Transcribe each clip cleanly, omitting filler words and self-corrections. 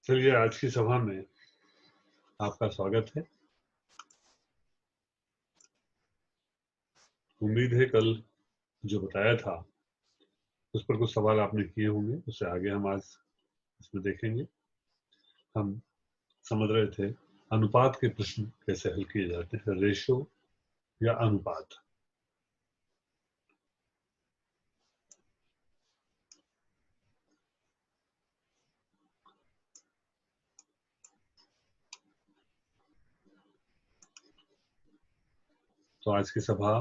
चलिए, आज की सभा में आपका स्वागत है। उम्मीद है कल जो बताया था उस पर कुछ सवाल आपने किए होंगे, उससे आगे हम आज इसमें देखेंगे। हम समझ रहे थे अनुपात के प्रश्न कैसे हल किए जाते हैं, रेशो या अनुपात। तो आज की सभा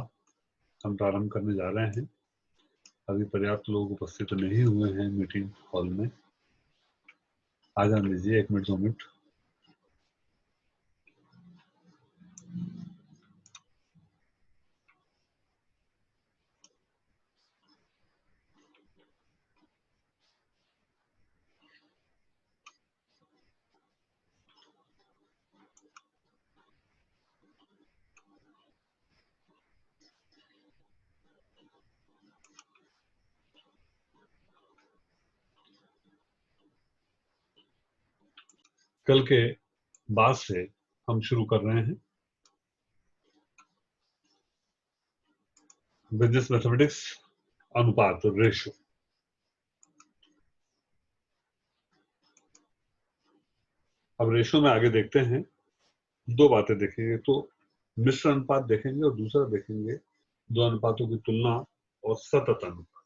हम प्रारंभ करने जा रहे हैं। अभी पर्याप्त लोग उपस्थित नहीं हुए हैं मीटिंग हॉल में। आ जाने दीजिए 1 मिनट 2 मिनट। कल के बाद से हम शुरू कर रहे हैं बिजनेस मैथमेटिक्स, अनुपात, रेशो। अब रेशो में आगे देखते हैं, दो बातें देखेंगे। तो मिश्र अनुपात देखेंगे और दूसरा देखेंगे दो अनुपातों की तुलना और सतत अनुपात।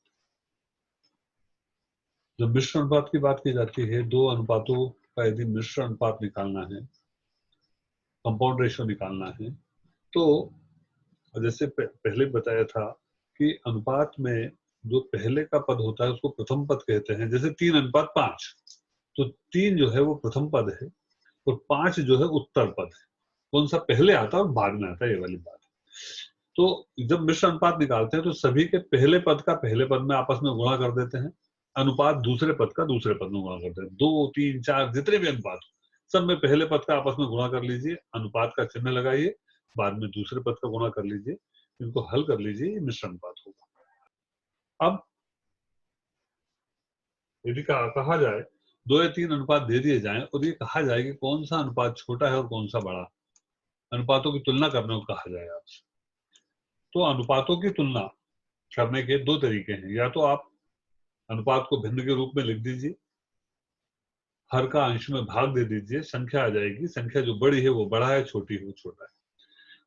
जब मिश्र अनुपात की बात की जाती है, दो अनुपातों का यदि मिश्र अनुपात निकालना है, कंपाउंड रेशो निकालना है, तो जैसे पहले बताया था कि अनुपात में जो पहले का पद होता है उसको प्रथम पद कहते हैं। जैसे 3:5, तो 3 जो है वो प्रथम पद है और 5 जो है उत्तर पद है। कौन सा पहले आता है और बाद में आता है, ये वाली बात है। तो जब मिश्र अनुपात निकालते हैं तो सभी के पहले पद का पहले पद में आपस में गुणा कर देते हैं, अनुपात दूसरे पद का दूसरे पद में गुणा करते हैं। 2 3 4 जितने भी अनुपात सब में पहले पद का आपस में गुणा कर लीजिए, अनुपात का चिन्ह लगाइए, बाद में दूसरे पद का गुणा कर लीजिए, इनको हल कर लीजिए, ये मिश्र अनुपात होगा। अब यदि कहा जाए 2 या 3 अनुपात दे दिए जाएं और ये कहा जाए कि कौन सा अनुपात छोटा है और कौन सा बड़ा, अनुपातों की तुलना करने को कहा जाए आपसे, तो अनुपातों की तुलना करने के दो तरीके हैं। या तो आप अनुपात को भिन्न के रूप में लिख दीजिए, हर का अंश में भाग दे दीजिए, संख्या आ जाएगी, संख्या जो बड़ी है वो बड़ा है, छोटी है वो छोटा है।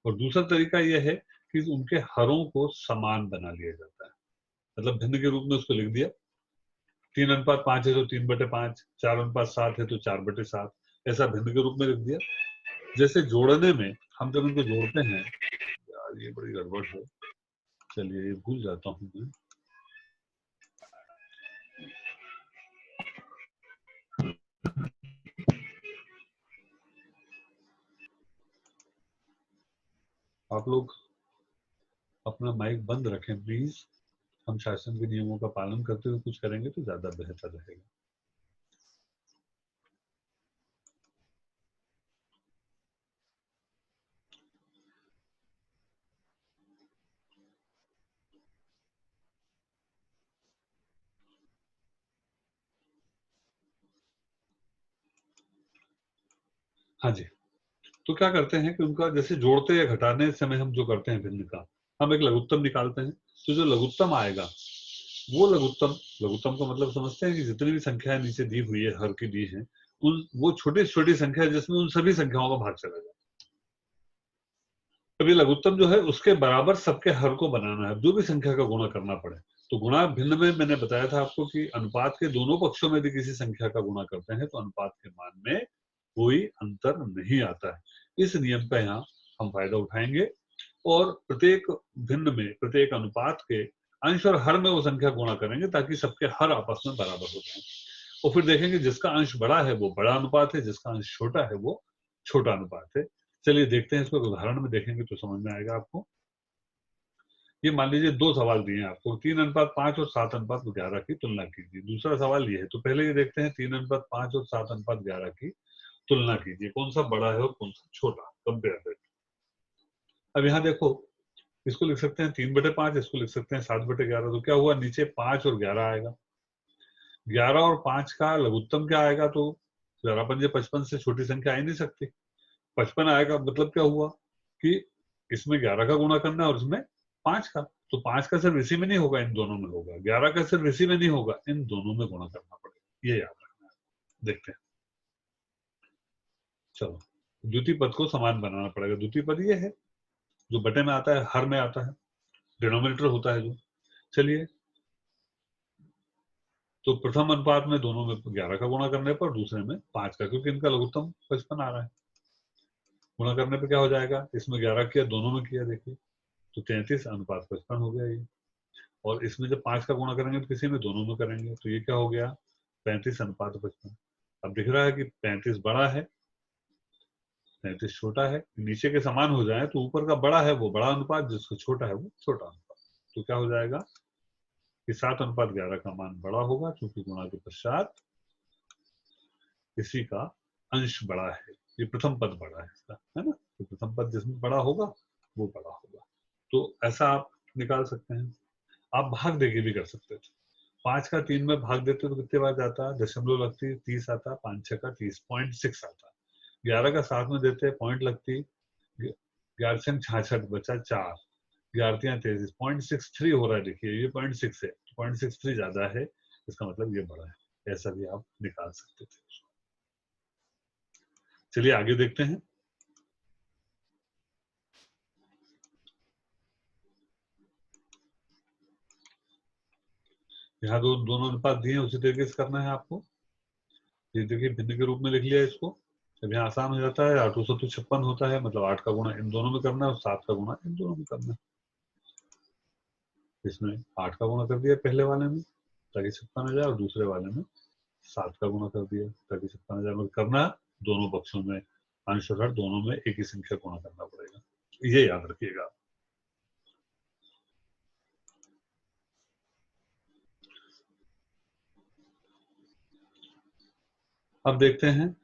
और दूसरा तरीका यह है कि उनके हरों को समान बना लिया जाता है, मतलब भिन्न के रूप में उसको लिख दिया। 3:5 है तो 3/5, 4:7 है तो 4/7, ऐसा भिन्न के रूप में लिख दिया। जैसे जोड़ने में हम जब इनको जोड़ते हैं, यार ये बड़ी गड़बड़ है, चलिए ये भूल जाता हूँ मैं। आप लोग अपना माइक बंद रखें प्लीज। हम शासन के नियमों का पालन करते हुए कुछ करेंगे तो ज्यादा बेहतर रहेगा। हाँ जी, तो क्या करते हैं कि उनका जैसे जोड़ते या घटाने समय हम जो करते हैं भिन्न का, हम एक लघुत्तम निकालते हैं। तो जो लघुत्तम आएगा वो लघुत्तम, लघुत्तम का मतलब समझते हैं कि जितनी भी संख्याएं नीचे दी हुई है, हर की दी है, उन वो छोटी छोटी संख्या जिसमें उन सभी संख्याओं का भाग चला जाए। अभी लघुत्तम जो है उसके बराबर सबके हर को बनाना है, जो भी संख्या का गुणा करना पड़े। तो गुणा भिन्न में मैंने बताया था आपको कि अनुपात के दोनों पक्षों में यदि किसी संख्या का गुणा करते हैं तो अनुपात के मान में कोई अंतर नहीं आता है। इस नियम का यहाँ हम फायदा उठाएंगे और प्रत्येक भिन्न में, प्रत्येक अनुपात के अंश और हर में वो संख्या गुणा करेंगे ताकि सबके हर आपस में बराबर हो जाए। और फिर देखेंगे जिसका अंश बड़ा है वो बड़ा अनुपात है, जिसका अंश छोटा है वो छोटा अनुपात है। चलिए देखते हैं, इसको उदाहरण में देखेंगे तो समझ में आएगा आपको। ये मान लीजिए दो सवाल दिए हैं आपको, 3:5 और 7:11 की तुलना कीजिए। दूसरा सवाल ये है, तो पहले ये देखते हैं 3:5 और 7:11 की तुलना कीजिए, कौन सा बड़ा है और कौन सा छोटा, कंपेयर दैट। अब यहाँ देखो, इसको लिख सकते हैं 3/5, इसको लिख सकते हैं 7/11। तो क्या हुआ, नीचे 5 और 11 आएगा। 11 और 5 का लघुत्तम क्या आएगा, तो ग्यारह पंजे 55 से छोटी संख्या आ ही नहीं सकती। 55 आएगा मतलब क्या हुआ कि इसमें 11 का गुणा करना है और इसमें 5 का, तो 5 का सिर्फ इसी में नहीं होगा, इन दोनों में होगा। 11 का सिर्फ इसी में नहीं होगा, इन दोनों में गुणा करना पड़ेगा, ये याद रखना है। देखते हैं, चलो द्वितीय पद को समान बनाना पड़ेगा। द्वितीय पद ये है जो बटे में आता है, हर में आता है, डिनोमिनेटर होता है जो। चलिए, तो प्रथम अनुपात में दोनों में 11 का गुणा करने पर, दूसरे में 5 का, क्योंकि इनका लघुत्तम 55 आ रहा है। गुणा करने पे क्या हो जाएगा, इसमें 11 किया, दोनों में किया, देखिए तो 33 अनुपात 55 हो गया ये। और इसमें जब 5 का गुणा करेंगे तो किसी में दोनों में करेंगे तो ये क्या हो गया, 35 अनुपात 55। अब दिख रहा है कि 35 बड़ा है, 35 छोटा है। नीचे के समान हो जाए तो ऊपर का बड़ा है वो बड़ा अनुपात, जिसको छोटा है वो छोटा अनुपात। तो क्या हो जाएगा कि 7 अनुपात 11 का मान बड़ा होगा, क्योंकि गुणा के पश्चात इसी का अंश बड़ा है। ये प्रथम पद बड़ा है इसका, है ना। तो प्रथम पद जिसमें बड़ा होगा वो बड़ा होगा। तो ऐसा आप निकाल सकते हैं। आप भाग देके भी कर सकते थे। 5 का 3 में भाग देते तो कितने बार जाता, दशमलव लगती, 30 आता, 5 6 का 30, 0.6 आता। 11 का 7 में देते, पॉइंट लगती, 11 से 66 बचा 4, 11 33, 0.63 हो रहा है। देखिए ये 0.6 है, 0.63 ज्यादा है, इसका मतलब ये बड़ा है। ऐसा भी आप निकाल सकते थे। चलिए आगे देखते हैं। यहाँ दोनों अनुपात दिए हैं, उसी तरीके से करना है आपको। ये देखिए भिन्न के रूप में लिख लिया इसको। अब यहाँ आसान हो जाता है, 8 तो 56 होता है, मतलब 8 का गुणा इन दोनों में करना है और 7 का गुणा इन दोनों में करना है। इसमें 8 का गुणा कर दिया पहले वाले में ताकि 56 आ जाए, और दूसरे वाले में 7 का गुणा कर दिया ताकि 56 आ जाए। मतलब करना दोनों पक्षों में, अंश और हर दोनों में एक ही संख्या गुणा करना पड़ेगा, ये याद रखिएगा। अब देखते हैं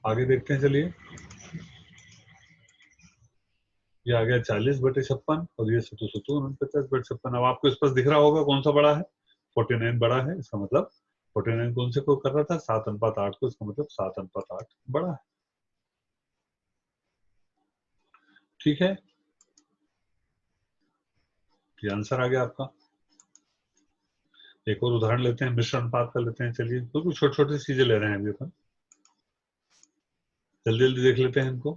आगे देखते हैं। चलिए, ये आ गया 40/56 और ये 49/56। अब आपको इस पर दिख रहा होगा कौन सा बड़ा है, 49 बड़ा है। इसका मतलब 49 कौन से को कर रहा था, 7:8 को, इसका मतलब 7:8 बड़ा है। ठीक है, ये आंसर आ गया आपका। एक और उदाहरण लेते हैं, मिश्र अनुपात का लेते हैं। चलिए, बिल्कुल छोटी छोटी चीजें ले रहे हैं अभी अपन, जल्दी जल्दी देख लेते हैं इनको।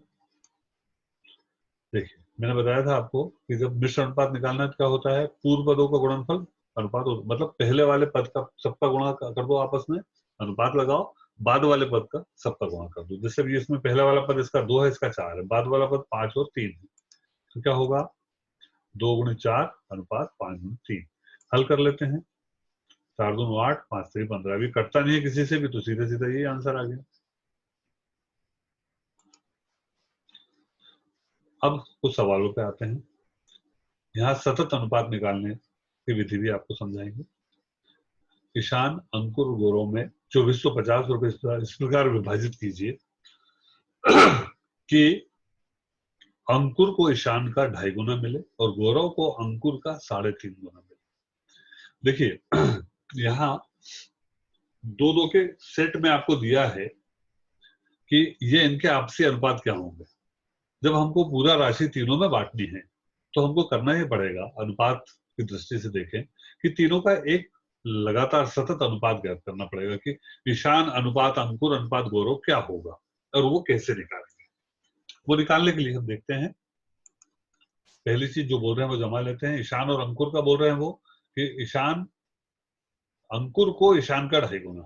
देखिए, मैंने बताया था आपको कि जब मिश्र अनुपात निकालना है तो क्या होता है, पूर्व पदों का गुणनफल अनुपात होता, मतलब पहले वाले पद का सबका गुणा कर दो आपस में, अनुपात लगाओ, बाद वाले पद का सबका गुणा कर दो। जैसे भी इसमें पहला वाला पद इसका 2 है, इसका 4 है, बाद वाला पद 5 और 3 है, तो क्या होगा, 2 × 4 अनुपात 5 × 3। हल कर लेते हैं, 4 2 8, 5 3 15। अभी कटता नहीं है किसी से भी, तो सीधे सीधे ये आंसर आ गया। अब कुछ सवालों पे आते हैं। यहाँ सतत अनुपात निकालने की विधि भी आपको समझाएंगे। ईशान अंकुर गोरों में 2450 रुपए इस प्रकार विभाजित कीजिए कि अंकुर को ईशान का 2.5 गुना मिले और गौरव को अंकुर का 3.5 गुना मिले। देखिए यहाँ दो दो के सेट में आपको दिया है कि ये इनके आपसी अनुपात क्या होंगे। जब हमको पूरा राशि तीनों में बांटनी है तो हमको करना ही पड़ेगा, अनुपात की दृष्टि से देखें कि तीनों का एक लगातार सतत अनुपात ज्ञात करना पड़ेगा कि ईशान अनुपात अंकुर अनुपात गौरव क्या होगा, और वो कैसे निकालेंगे। वो निकालने के लिए हम देखते हैं, पहली चीज जो बोल रहे हैं वो जमा लेते हैं। ईशान और अंकुर का बोल रहे हैं वो कि ईशान अंकुर को ईशान का 2.5 गुना,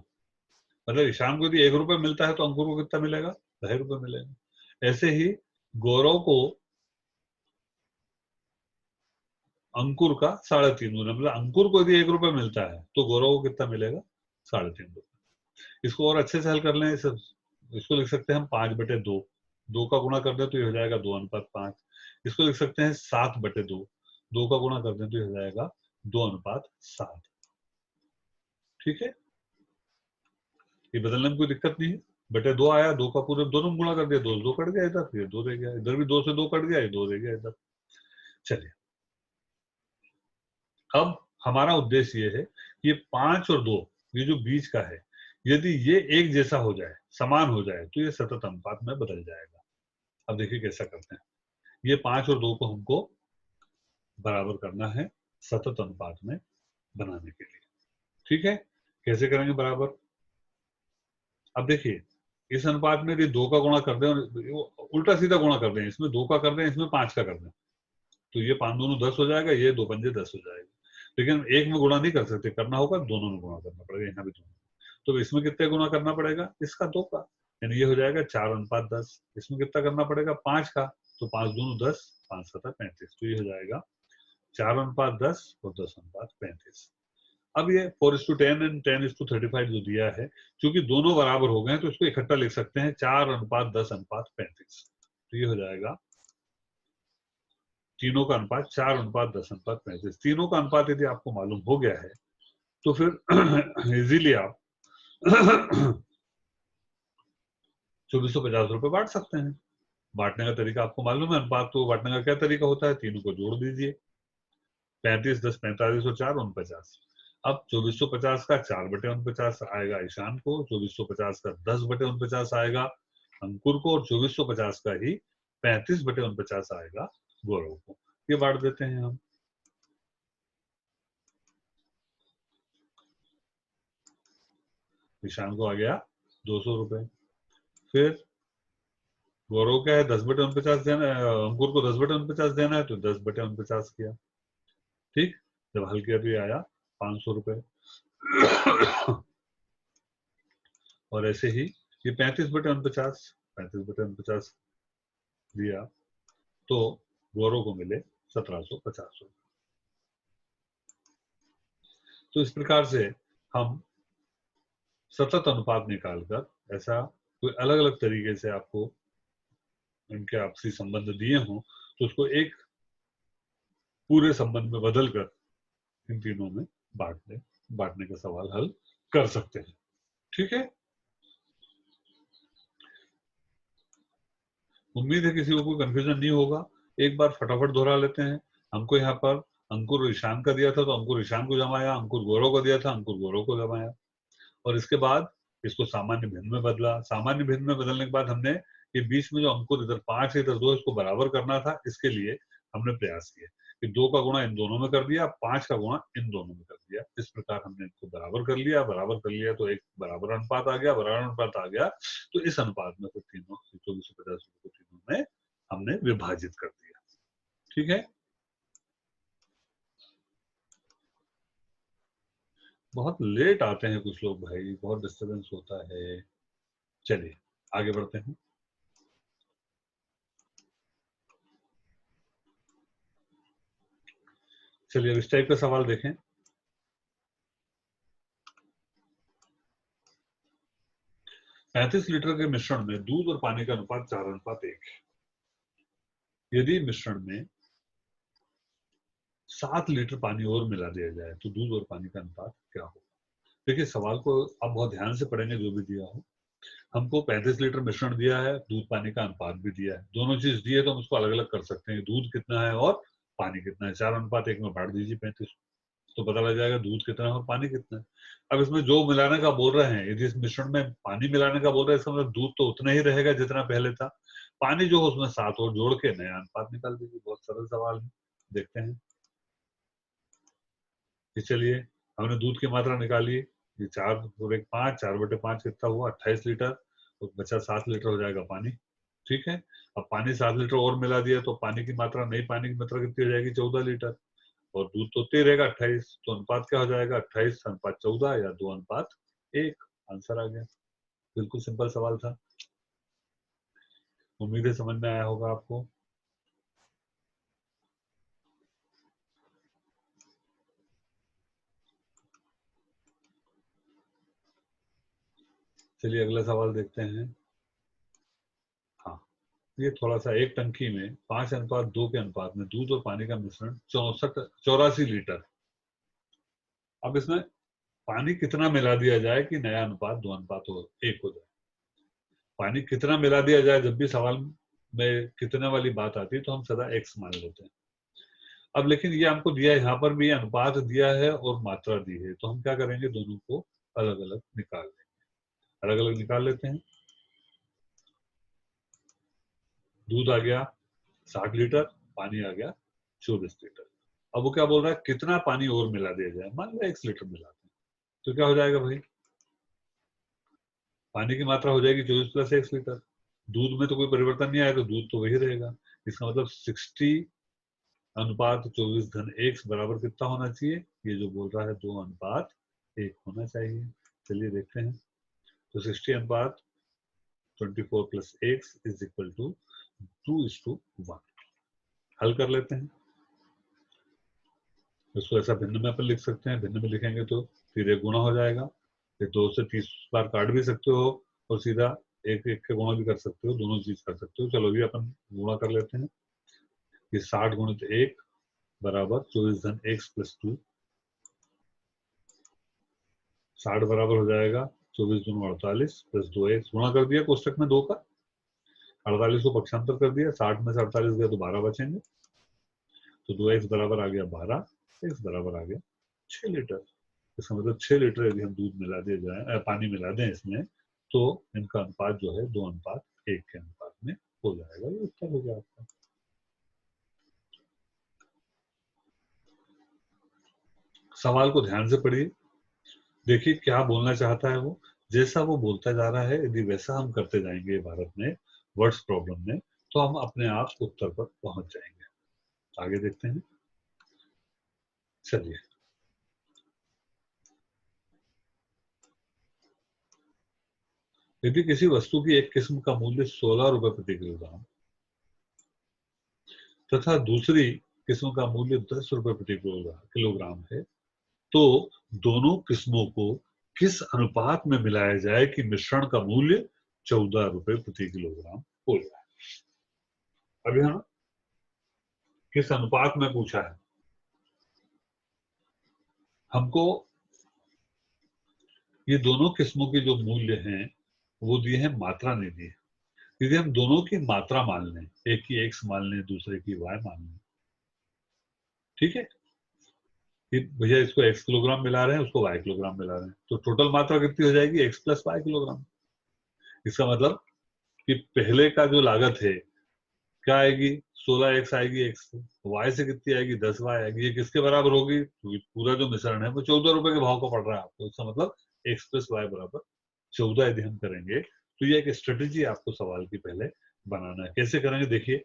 मतलब ईशान को यदि 1 रुपए मिलता है तो अंकुर को कितना मिलेगा, 2.5 रुपए मिलेगा। ऐसे ही गौरव को अंकुर का 3.5 गुना, मतलब अंकुर को यदि 1 रुपए मिलता है तो गौरव को कितना मिलेगा, 3.5 रुपए। इसको और अच्छे से हल कर लें, इसको लिख सकते हैं हम 5/2, 2 का गुणा कर दें तो ये हो जाएगा 2:5। इसको लिख सकते हैं 7/2, 2 का गुणा कर दें तो ये हो जाएगा 2:7। ठीक है, ये बदलने में कोई दिक्कत नहीं है। बटे 2 आया, 2 का पूरे दोनों में गुणा कर दिया, 2 से 2 कट गया इधर, फिर 2 रह गया इधर, भी 2 से 2 कट गया, ये 2 रह गया इधर। चलिए, अब हमारा उद्देश्य ये है कि ये 5 और 2, ये जो बीच का है, यदि ये एक जैसा हो जाए, समान हो जाए, तो ये सतत अनुपात में बदल जाएगा। अब देखिए कैसा करते हैं। ये 5 और 2 को हमको बराबर करना है सतत अनुपात में बनाने के लिए। ठीक है, कैसे करेंगे बराबर? अब देखिए, इस अनुपात में यदि 2 का गुणा कर दें और उल्टा सीधा गुणा कर दें, इसमें 2 का कर दें, इसमें 5 का कर दें, तो ये 5 दूनी 10 हो जाएगा, ये 2 पंजे 10 हो जाएगा। लेकिन एक में गुणा नहीं कर सकते, करना होगा दोनों में गुणा करना पड़ेगा, यहाँ भी दोनों। तो इसमें कितने गुणा करना पड़ेगा? इसका 2 का, यानी ये हो जाएगा 4:10। इसमें कितना करना पड़ेगा? 5 का, तो 5 दूनी 10, 5 7 35, तो ये हो जाएगा 4:10 और 10:35। अब ये 4:10 एंड 10:35 जो दिया है, क्योंकि दोनों बराबर हो गए हैं तो इसको इकट्ठा लिख सकते हैं 4:10:35। तो ये हो जाएगा तीनों का अनुपात 4:10:35। तीनों का अनुपात यदि आपको मालूम हो गया है तो फिर इजीली आप 2450 रुपए बांट सकते हैं। बांटने का तरीका आपको मालूम है, अनुपात को बांटने का क्या तरीका होता है? तीनों को जोड़ दीजिए, 35 10 45 और 4 49। अब 2450 का 4/49 आएगा ईशान को, 2450 का 10/49 आएगा अंकुर को, और 2450 का ही 35/49 आएगा गौरव को। ये बांट देते हैं हम। ईशान को आ गया 200 रुपए। फिर गौरव क्या है? 10/49 देना है, अंकुर को 10/49 देना है, तो 10/49 किया। ठीक, जब हल किया तो ये आया 500 रुपए। और ऐसे ही ये 35/49, 35/49 दिया तो गौरव को मिले 1750 रुपए। तो इस प्रकार से हम सतत अनुपात निकालकर, ऐसा कोई अलग अलग तरीके से आपको इनके आपसी संबंध दिए हों तो उसको एक पूरे संबंध में बदलकर इन तीनों में बांटने का सवाल हल कर सकते हैं। ठीक है, उम्मीद है किसी को कोई कंफ्यूजन नहीं होगा। एक बार फटाफट दोहरा लेते हैं। हमको यहाँ पर अंकुर ईशान का दिया था तो अंकुर ईशान को जमाया, अंकुर गौरव को दिया था, अंकुर गौरव को जमाया, और इसके बाद इसको सामान्य भिन्न में बदला। सामान्य भिन्न में बदलने के बाद हमने ये बीच में जो अंकुर इधर 5 है इधर 2, इसको बराबर करना था। इसके लिए हमने प्रयास किया कि 2 का गुणा इन दोनों में कर दिया, 5 का गुणा इन दोनों में कर दिया। इस प्रकार हमने इनको बराबर कर लिया। बराबर कर लिया तो एक बराबर अनुपात आ गया। बराबर अनुपात आ गया तो इस अनुपात में फिर तीनों 2450 को तीनों में हमने विभाजित कर दिया। ठीक है, बहुत लेट आते हैं कुछ लोग भाई, बहुत डिस्टर्बेंस होता है। चलिए आगे बढ़ते हैं। चलिए अब इस टाइप का सवाल देखें। 35 लीटर के मिश्रण में दूध और पानी का अनुपात 4:1 है। यदि मिश्रण में 7 लीटर पानी और मिला दिया जाए तो दूध और पानी का अनुपात क्या होगा? देखिए, सवाल को आप बहुत ध्यान से पढ़ेंगे जो भी दिया हो। हमको 35 लीटर मिश्रण दिया है, दूध पानी का अनुपात भी दिया है। दोनों चीज दी है तो हम उसको अलग अलग कर सकते हैं। दूध कितना है और पानी कितना है, 4:1 में बांट दीजिए 35, तो पता लग जाएगा दूध कितना है और पानी कितना है। अब इसमें जो मिलाने का बोल रहे हैं, यदि इस मिश्रण में पानी मिलाने का बोल रहे हैं, इसका मतलब दूध तो उतना ही रहेगा जितना पहले था। पानी जो हो उसमें 7 और जोड़ के नया अनुपात निकाल दीजिए। बहुत सरल सवाल है, देखते हैं। ये चलिए, हमने दूध की मात्रा निकाली। ये 4 और 1 5, 4/5 कितना हुआ? 28 लीटर। तो बचा 7 लीटर हो जाएगा पानी। ठीक है, अब पानी 7 लीटर और मिला दिया तो पानी की मात्रा, नई पानी की मात्रा कितनी हो जाएगी? 14 लीटर। और दूध तो उतना ही रहेगा 28, तो अनुपात क्या हो जाएगा? 28:14 या 2:1। आंसर आ गया। बिल्कुल सिंपल सवाल था। उम्मीद है समझ में आया होगा आपको। चलिए अगला सवाल देखते हैं। हाँ, ये थोड़ा सा, एक टंकी में 5:2 के अनुपात में दूध और पानी का मिश्रण 84 लीटर। अब इसमें पानी कितना मिला दिया जाए कि नया अनुपात 2:1 हो जाए? पानी कितना मिला दिया जाए, जब भी सवाल में कितने वाली बात आती है तो हम सदा x मान लेते हैं। अब लेकिन ये हमको दिया है, यहाँ पर भी अनुपात दिया है और मात्रा दी है, तो हम क्या करेंगे, दोनों को अलग अलग निकाल लेंगे। अलग अलग निकाल लेते हैं। दूध आ गया 60 लीटर, पानी आ गया 24 लीटर। अब वो क्या बोल रहा है, कितना पानी और मिला दिया जाए। मान लो 1 लीटर मिलाते हैं, तो क्या हो जाएगा भाई, पानी की मात्रा हो जाएगी 24 प्लस 1 लीटर। दूध में तो कोई परिवर्तन नहीं आया, तो दूध तो वही रहेगा। इसका मतलब 60 अनुपात 24 धन 1 बराबर कितना होना चाहिए, ये जो बोल रहा है 2 अनुपात 1 होना चाहिए। चलिए देखते हैं। तो 60 अनुपात 24 प्लस 1 इज इक्वल टू 2:1। हल कर लेते हैं। इसको ऐसा भिन्न में अपन लिख सकते हैं, भिन्न में लिखेंगे तो सीधे गुणा हो जाएगा। ये 2 से 30 बार काट भी सकते हो और सीधा एक एक के गुणा भी कर सकते हो, दोनों चीज कर सकते हो। चलो ये अपन गुणा कर लेते हैं। ये 60 गुणित 1 बराबर 24 धन 1 प्लस 2। 60 बराबर हो जाएगा 24 दूनी 48 प्लस 2x, गुणा कर दिया कोष्टक में 2 का, 48 को पक्षांतर कर दिया, 60 में से 48 गया तो 12 बचेंगे। तो 2x बराबर आ गया 12, x बराबर आ गया 6 लीटर। इसका मतलब 6 लीटर यदि हम दूध मिला दिए जाए, पानी मिला दें इसमें, तो इनका अनुपात जो है 2 अनुपात 1 के अनुपात में हो जाएगा। ये उत्तर हो गया आपका। सवाल को ध्यान से पढ़िए, देखिए क्या बोलना चाहता है वो। जैसा वो बोलता जा रहा है, यदि वैसा हम करते जाएंगे भारत में वर्ड्स प्रॉब्लम में, तो हम अपने आप उत्तर पर पहुंच जाएंगे। आगे देखते हैं। चलिए, यदि किसी वस्तु की एक किस्म का मूल्य 16 रुपए प्रति किलोग्राम तथा दूसरी किस्म का मूल्य 10 रुपए प्रति किलोग्राम है, तो दोनों किस्मों को किस अनुपात में मिलाया जाए कि मिश्रण का मूल्य 14 रुपए प्रति किलोग्राम हो जाए। अब यहाँ किस अनुपात में पूछा है हमको। ये दोनों किस्मों के जो मूल्य हैं वो दिए हैं, मात्रा नहीं दी है। यदि हम दोनों की मात्रा मान लें, एक की एक्स मान लें, दूसरे की वाई मान लें, ठीक है, कि भैया इसको एक्स किलोग्राम मिला रहे हैं, उसको वाई किलोग्राम मिला रहे हैं, तो टोटल मात्रा कितनी हो जाएगी, एक्स प्लस वाई किलोग्राम। इसका मतलब कि पहले का जो लागत है क्या आएगी, 16x आएगी एक्स, वाई से कितनी आएगी, 10y आएगी। ये किसके बराबर होगी, क्योंकि पूरा जो मिश्रण है वो 14 रुपए के भाव का पड़ रहा है आपको। इसका मतलब एक्स प्लस वाई बराबर 14 यदि हम करेंगे, तो ये एक स्ट्रेटेजी आपको सवाल की पहले बनाना है। कैसे करेंगे देखिए,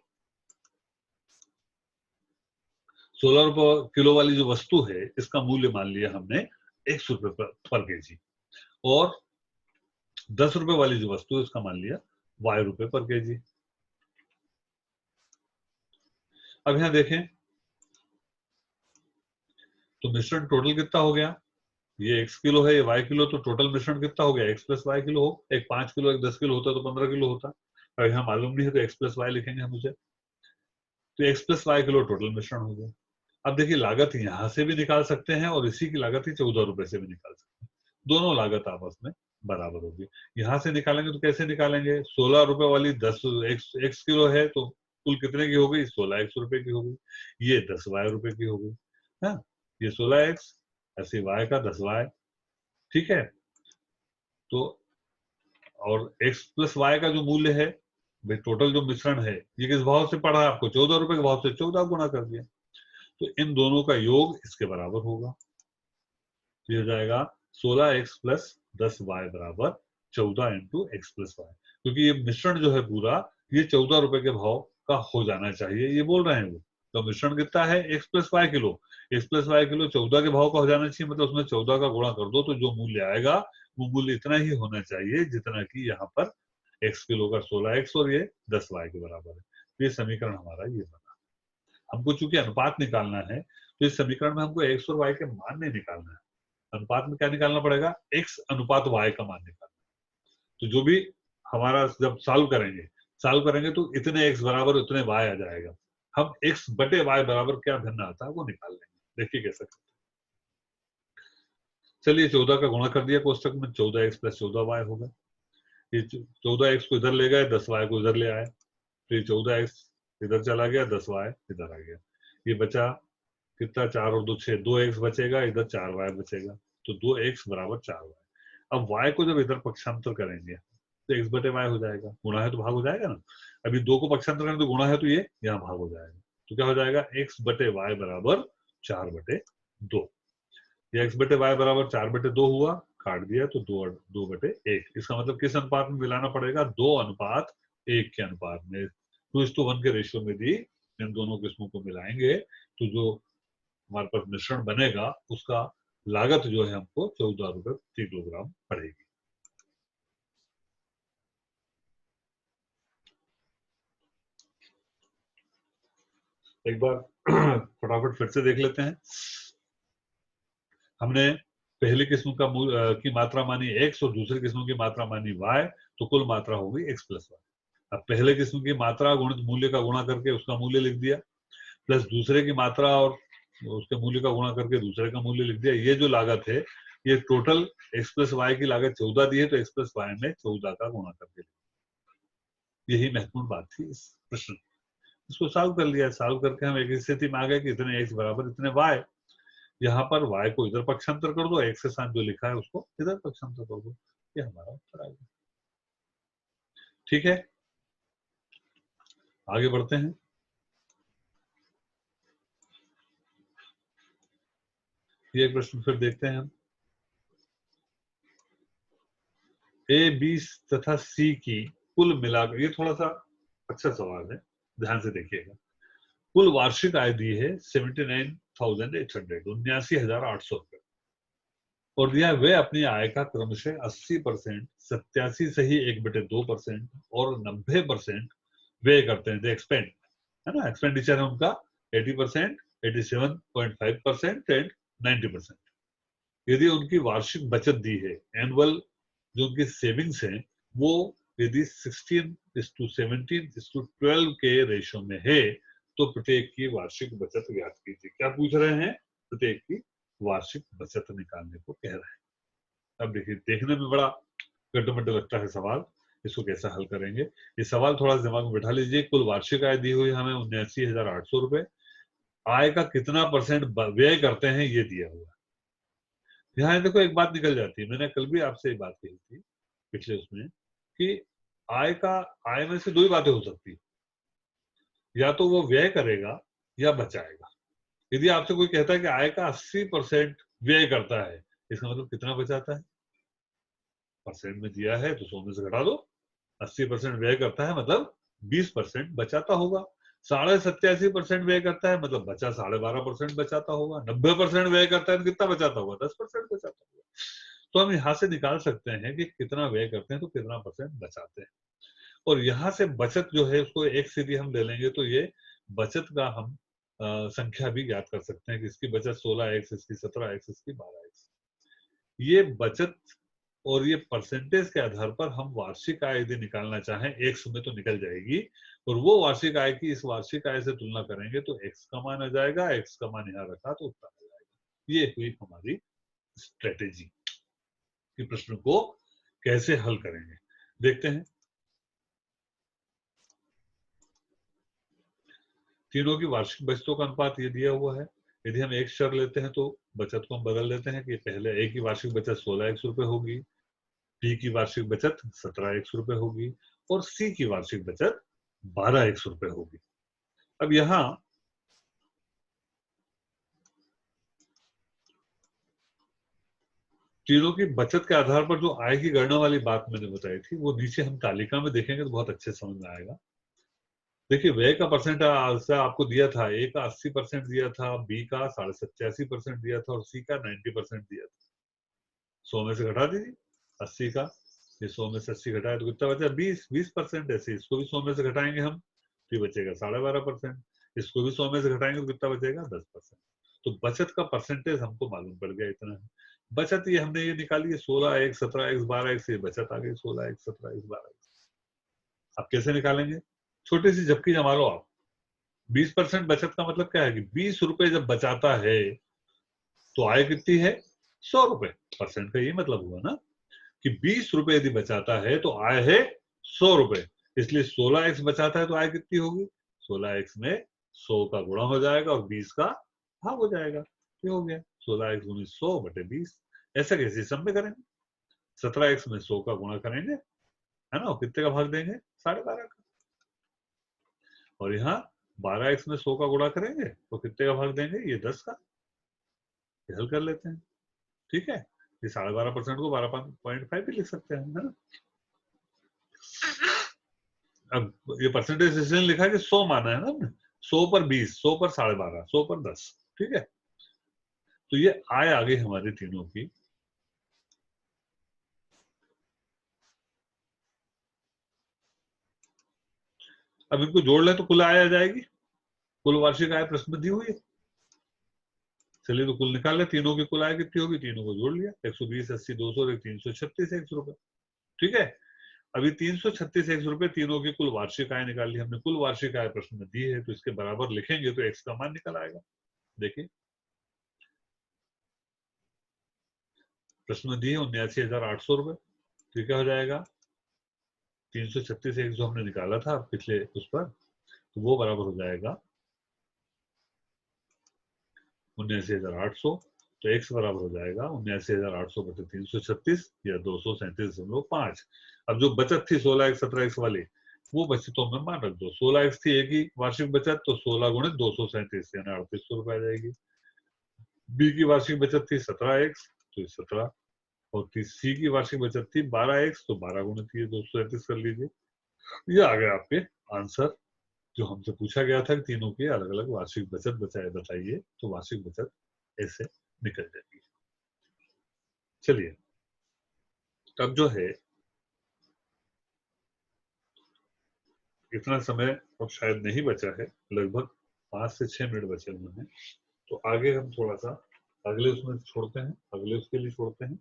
16 रुपए किलो वाली जो वस्तु है इसका मूल्य मान लिया हमने 100 रुपए पर केजी, और 10 रुपए वाली जो वस्तु है इसका मान लिया वाई रुपए पर केजी। अब यहां देखें तो मिश्रण टोटल कितना हो गया, ये x किलो है, ये y किलो, तो टोटल मिश्रण कितना हो गया, x प्लस वाई किलो हो। एक 5 किलो, एक 10 किलो होता तो 15 किलो होता। अब यहाँ मालूम नहीं है तो x प्लस वाई लिखेंगे हम मुझे, तो x plus Y kilo total मिश्रण हो गया। अब देखिए लागत यहां से भी निकाल सकते हैं और इसी की लागत ही 14 रुपए से भी निकाल सकते हैं। दोनों लागत आपस में बराबर होगी। यहां से निकालेंगे तो कैसे निकालेंगे, 16 रुपए वाली 10 x किलो है तो कुल कितने की हो गई, 16 x रुपए की हो गई। ये 10 y रुपए की हो गई, है, ये 16x, ऐसे y का 10y, ठीक है। तो और x प्लस वाई का जो मूल्य है, भाई टोटल जो मिश्रण है ये किस भाव से पड़ा है आपको, 14 रुपए के भाव से 14 गुना कर दिया, तो इन दोनों का योग इसके बराबर होगा। ये हो जाएगा 16x प्लस 10y बराबर 14 इंटू एक्स प्लस वाई, क्योंकि ये मिश्रण जो है पूरा ये 14 रुपए के भाव का हो जाना चाहिए, ये बोल रहे हैं वो। तो मिश्रण कितना है, X plus Y kilo, X plus Y kilo 14 के भाव का हो जाना चाहिए, मतलब उसमें 14 का गुणा कर दो तो जो मूल्य आएगा वो मूल्य इतना ही होना चाहिए जितना कि यहाँ पर एक्स किलो का 16x और ये 10y के बराबर है। तो ये समीकरण हमारा ये बना। हमको चूंकि अनुपात निकालना है तो इस समीकरण में हमको एक्स और वाई के मान नहीं निकालना है। अनुपात में क्या निकालना पड़ेगा, एक्स अनुपात वाई का मान निकालना। तो जो भी हमारा जब सॉल्व करेंगे तो इतने एक्स बराबर उतने वाई आ जाएगा। हम एक्स बटे वाई बराबर क्या भिन्न आता है वो निकाल लेंगे। देखिए कैसे करते हैं। चलिए 14 का गुणा कर दिया कोष्टक में, 14x प्लस 14y होगा। ये 14x को इधर ले गए, 10y को इधर ले आए, तो ये 14x इधर चला गया, 10y इधर आ गया। ये बचा कितना, 4 और 2 6, 2x बचेगा, इधर 4y बचेगा, तो 2x बराबर 4y। अब y को जब इधर पक्षांतर करेंगे तो x बटे y हो जाएगा, गुणा है तो भाग हो जाएगा ना। अभी 2 को पक्षांतर करेंगे तो गुणा है तो ये यहाँ भाग हो जाएगा, तो क्या हो जाएगा, x बटे y बराबर 4/2। ये x बटे y बराबर 4/2 हुआ, काट दिया तो 2/1। इसका मतलब किस अनुपात में मिलाना पड़ेगा, 2:1 के अनुपात में, 2:1 के रेशियो में दी इन दोनों किस्मों को मिलाएंगे तो जो हमारे पास मिश्रण बनेगा उसका लागत जो है हमको 14 रुपए प्रति किलोग्राम पड़ेगी। एक बार फटाफट फिर से देख लेते हैं। हमने पहली किस्म की मात्रा मानी x और दूसरी किस्म की मात्रा मानी y, तो कुल मात्रा होगी x प्लस y। अब पहले किस्म की मात्रा गुणित मूल्य का गुणा करके उसका मूल्य लिख दिया, प्लस दूसरे की मात्रा और उसके मूल्य का गुणा करके दूसरे का मूल्य लिख दिया। ये जो लागत है ये टोटल x प्लस वाई की लागत 14 दी है, तो x प्लस वाई में 14 का गुणा करके, यही महत्वपूर्ण बात थी इस प्रश्न। इसको सॉल्व कर लिया, सॉल्व करके हम एक स्थिति में आ गए कि इतने x बराबर इतने y। यहाँ पर y को इधर पक्षांतर कर दो, x के साथ जो लिखा है उसको इधर पक्षांतर कर दो, ये हमारा उत्तर आ गया। ठीक है, आगे बढ़ते हैं। ये प्रश्न फिर देखते हैं हम। ए, बी तथा सी की कुल मिलाकर, ये थोड़ा सा अच्छा सवाल है, ध्यान से देखिएगा। कुल वार्षिक आय दी है 79,800, 79,800 रुपए, और दिया वे अपनी आय का क्रमशः 80%, 87 से ही 1/2% और 90% व्यय करते हैं, एक्सपेंड है ना, एक्सपेंडिचर है उनका 80%, 87.5% एंड 90%। यदि उनकी वार्षिक बचत दी है, एनुअल जो उनकी सेविंग्स है, वो यदि 16:17:12 के रेशियो में है, तो प्रत्येक की वार्षिक बचत ज्ञात कीजिए। क्या पूछ रहे हैं, प्रत्येक की वार्षिक बचत निकालने को कह रहे हैं। अब देखिए, देखने में बड़ा गड्ढमड्ढ लगता है सवाल, इसको कैसा हल करेंगे। ये सवाल थोड़ा दिमाग में बैठा लीजिए। कुल वार्षिक आय दी हुई हमें 79,800 रुपए, आय का कितना परसेंट व्यय करते हैं ये दिया हुआ है। यहाँ देखो एक बात निकल जाती है, मैंने कल भी आपसे ये बात कही थी पिछले उसमें, कि आय में से दो ही बातें हो सकती है, या तो वो व्यय करेगा या बचाएगा। यदि आपसे कोई कहता है कि आय का 80% व्यय करता है, इसका मतलब कितना बचाता है, परसेंट में दिया है तो 100 में से घटा दो, 80% व्यय करता है मतलब 20% बचाता होगा। 87.5% व्यय करता है मतलब बचा 12.5% बचाता होगा। 90% व्यय करता है तो कितना बचाता होगा, 10% बचाता होगा। तो हम यहाँ से निकाल सकते हैं कि कितना व्यय करते हैं तो कितना परसेंट बचाते हैं, और यहाँ से बचत जो है उसको एक सीधी हम ले लेंगे, तो ये बचत का हम संख्या भी ज्ञात कर सकते हैं कि इसकी बचत 16x, इसकी 17x, इसकी 12x। ये बचत और ये परसेंटेज के आधार पर हम वार्षिक आय यदि निकालना चाहें, एक्स में तो निकल जाएगी, और वो वार्षिक आय की इस वार्षिक आय से तुलना करेंगे तो एक्स का मान आ जाएगा, एक्स का मान यहाँ रखा तो उत्तर आ जाएगा। ये हुई हमारी स्ट्रेटेजी कि प्रश्न को कैसे हल करेंगे। देखते हैं, तीनों की वार्षिक बचतों का अनुपात ये दिया हुआ है। यदि हम एक शर्त लेते हैं तो बचत को हम बदल लेते हैं कि पहले ए की वार्षिक बचत 16x रुपए होगी, बी की वार्षिक बचत 17x रुपए होगी, और सी की वार्षिक बचत 12x रुपए होगी। अब यहां तीनों की बचत के आधार पर जो आय की गणना वाली बात मैंने बताई थी, वो नीचे हम तालिका में देखेंगे तो बहुत अच्छे समझ में आएगा। देखिए, व्यय का परसेंट आपको दिया था, ए का 80% दिया था, बी का 87.5% दिया था, और सी का 90% दिया था। 100 में से घटा दीजिए 80 का, ये 100 में से 80 घटाए तो कितना बचा, 20%। ऐसे इसको भी 100 में से घटाएंगे हम तो ये बचेगा 12.5%, इसको भी 100 में से घटाएंगे तो कितना बचेगा, 10%। तो बचत का परसेंटेज हमको मालूम पड़ गया, इतना है। बचत ये हमने ये निकाली है 16x, 17x, 12x, ये बचत आ गई 16x, 17x, 12x। अब कैसे निकालेंगे, छोटी सी झपकी जमा लो आप। 20% बचत का मतलब क्या है कि 20 रुपए जब बचाता है तो आय कितनी है, 100 रुपए। परसेंट का ये मतलब हुआ ना। कि 20 रुपए यदि बचाता है तो आय है 100 रुपए, इसलिए 16x बचाता है तो आय कितनी होगी? 16x में 100 का गुणा हो जाएगा और 20 का भाग हो जाएगा। ये हो गया 16x गुणित 100 बटे 20। ऐसा कैसे सम में करेंगे? 17x में 100 का गुणा करेंगे, है ना, कितने का भाग देंगे? 12.5 का। और यहाँ 12x में 100 का गुणा करेंगे तो कितने का भाग देंगे? ये 10 का। हल कर लेते हैं, ठीक है। ये 12.5% को 12.5 भी लिख सकते हैं, है ना। अब ये परसेंटेज इसलिए लिखा है कि 100 माना है ना हमने, 100 पर 20, 100 पर 12.5, 100 पर 10, ठीक है। तो ये आय आ गई हमारी तीनों की। अब इनको जोड़ ले तो कुल आय आ जाएगी। कुल वार्षिक आय प्रश्न में दी हुई है। चलिए तो कुल निकाल ले, तीनों की कुल आय कितनी होगी? तीनों को जोड़ लिया, 120, 80, 200 और 336 एक्स रुपए, ठीक है। अभी 336 एक्स रुपए तीनों की कुल वार्षिक आय निकाल ली हमने। कुल वार्षिक आय प्रश्न में दी है तो इसके बराबर लिखेंगे तो एक्स का मान निकल आएगा। देखिए प्रश्न में दी है 79,800 रुपए, तो क्या हो जाएगा? 336 एक्स जो हमने निकाला था पिछले उस पर, तो वो बराबर हो जाएगा 79,800। तो एक्स बराबर हो जाएगा 79,800 बटे 336 या 237.5। अब जो बचत थी 16x 17x वाली, वो बचतों में मान रख दो। 16x थी एक ही वार्षिक बचत, तो 16 गुणित 237 यानी 3800 रुपए आ जाएगी। बी की वार्षिक बचत थी 17x, तो 17। और सी की वार्षिक बचत थी 12x, तो 12 गुणित ये 237 कर लीजिए। ये आ गया आपके आंसर जो हमसे पूछा गया था कि तीनों की अलग अलग वार्षिक बचत बताइए। तो वार्षिक बचत ऐसे निकल जाएगी। चलिए अब जो है इतना समय अब शायद नहीं बचा है, लगभग 5 से 6 मिनट बचे हुए हैं। तो आगे हम थोड़ा सा अगले उसमें छोड़ते हैं, अगले उसके लिए छोड़ते हैं।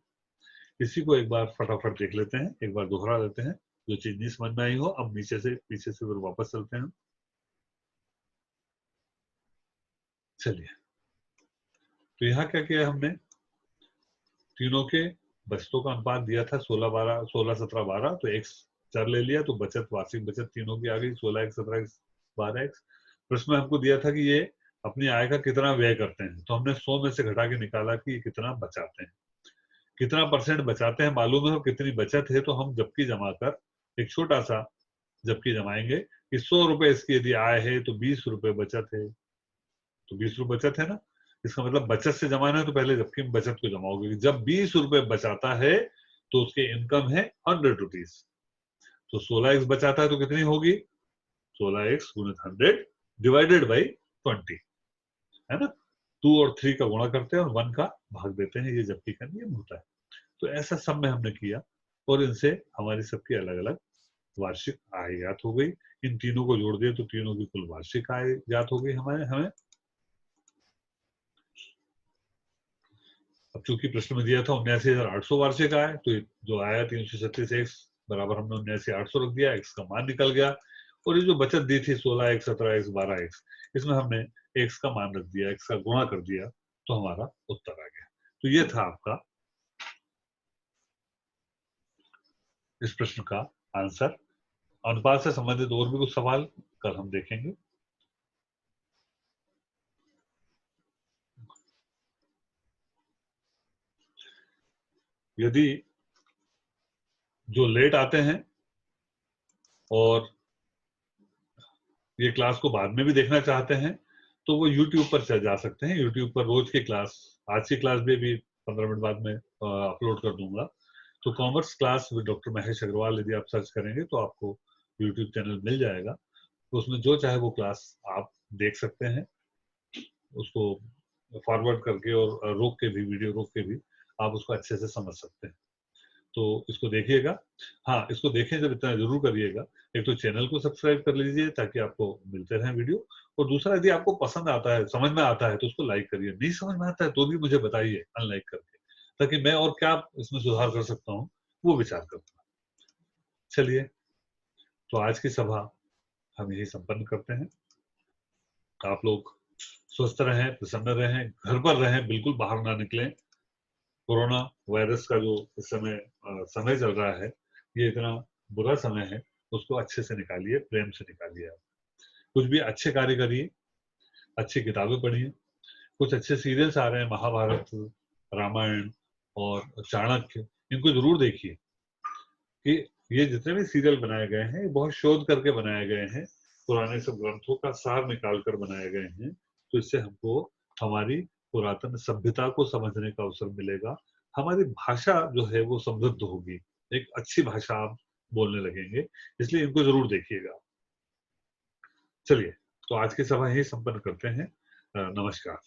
इसी को एक बार फटाफट देख लेते हैं, एक बार दोहरा लेते हैं, जो चीज नहीं समझ में आई हो। अब नीचे से पीछे से फिर वापस चलते हैं। चलिए तो यहाँ क्या किया हमने? तीनों के बचतों का अनुपात दिया था 16, 12, 16, 17, 12, तो एक्स चर ले लिया, तो बचत वार्षिक बचत तीनों की आ गई 16x, 17x, 12x। प्रश्न में हमको दिया था कि ये अपनी आय का कितना व्यय करते हैं, तो हमने 100 में से घटा के निकाला कि ये कितना बचाते हैं। कितना परसेंट बचाते हैं मालूम है, और कितनी बचत है तो हम जबकि जमा कर एक छोटा सा जबकि जमाएंगे कि 100 रुपए इसकी यदि आय है तो 20 रुपए बचत है, तो 20 रुपए बचत है ना। इसका मतलब बचत से जमाना है तो पहले जबकि बचत को जमाओगे। जब 20 रुपए बचाता है तो उसके इनकम है 100 रुपीज। तो 16x बचाता है तो कितनी होगी? 16x गुणित 100 डिवाइडेड बाई 20, है ना। 2 और 3 का गुणा करते हैं और 1 का भाग देते हैं, ये जबकि का नियम होता है। तो ऐसा सब में हमने किया और इनसे हमारी सबकी अलग अलग वार्षिक आय ज्ञात हो गई। इन तीनों को जोड़ दिए तो तीनों की कुल वार्षिक आय ज्ञात हो गई हमें। अब चूंकि प्रश्न में दिया था 79,800 वार्षिक आय, तो जो आया 336 एक्स बराबर हमने 79,800 रख दिया, एक्स का मान निकल गया। और ये जो बचत दी थी 16x, 17x, 12x, इसमें हमने एक्स का मान रख दिया, एक्स का गुणा कर दिया, तो हमारा उत्तर आ गया। तो ये था आपका इस प्रश्न का आंसर। अनुपात से संबंधित और भी कुछ सवाल कल हम देखेंगे। यदि जो लेट आते हैं और ये क्लास को बाद में भी देखना चाहते हैं तो वो YouTube पर चल जा सकते हैं। YouTube पर रोज की क्लास, आज की क्लास भी 15 मिनट बाद में अपलोड कर दूंगा। तो commerce class with doctor Mahesh Agrawal यदि आप सर्च करेंगे तो आपको YouTube चैनल मिल जाएगा। तो उसमें जो चाहे वो क्लास आप देख सकते हैं, उसको फॉरवर्ड करके और रोक के भी, वीडियो रोक के भी आप उसको अच्छे से समझ सकते हैं। तो इसको देखिएगा। हाँ, इसको देखें जब इतना जरूर करिएगा, एक तो चैनल को सब्सक्राइब कर लीजिए ताकि आपको मिलते रहें वीडियो। और दूसरा, यदि आपको पसंद आता है, समझ में आता है, तो उसको लाइक करिए। नहीं समझ में आता है तो भी मुझे बताइए अनलाइक करके, ताकि मैं और क्या इसमें सुधार कर सकता हूँ वो विचार करूंगा। चलिए तो आज की सभा हम यही संपन्न करते हैं। आप लोग स्वस्थ रहें, प्रसन्न रहें, घर पर रहें, बिल्कुल बाहर ना निकलें। कोरोना वायरस का जो इस समय समय चल रहा है, ये इतना बुरा समय है, उसको अच्छे से निकालिए, प्रेम से निकालिए आप। कुछ भी अच्छे कार्य करिए, अच्छी किताबें पढ़िए, कुछ अच्छे सीरियल्स आ रहे हैं, महाभारत, रामायण और चाणक्य, इनको जरूर देखिए कि ये जितने भी सीरियल बनाए गए हैं, ये बहुत शोध करके बनाए गए हैं, पुराने सब ग्रंथों का सार निकाल कर बनाए गए हैं। तो इससे हमको हमारी पुरातन सभ्यता को समझने का अवसर मिलेगा, हमारी भाषा जो है वो समृद्ध होगी, एक अच्छी भाषा आप बोलने लगेंगे, इसलिए इनको जरूर देखिएगा। चलिए, तो आज की सभा यही संपन्न करते हैं। नमस्कार।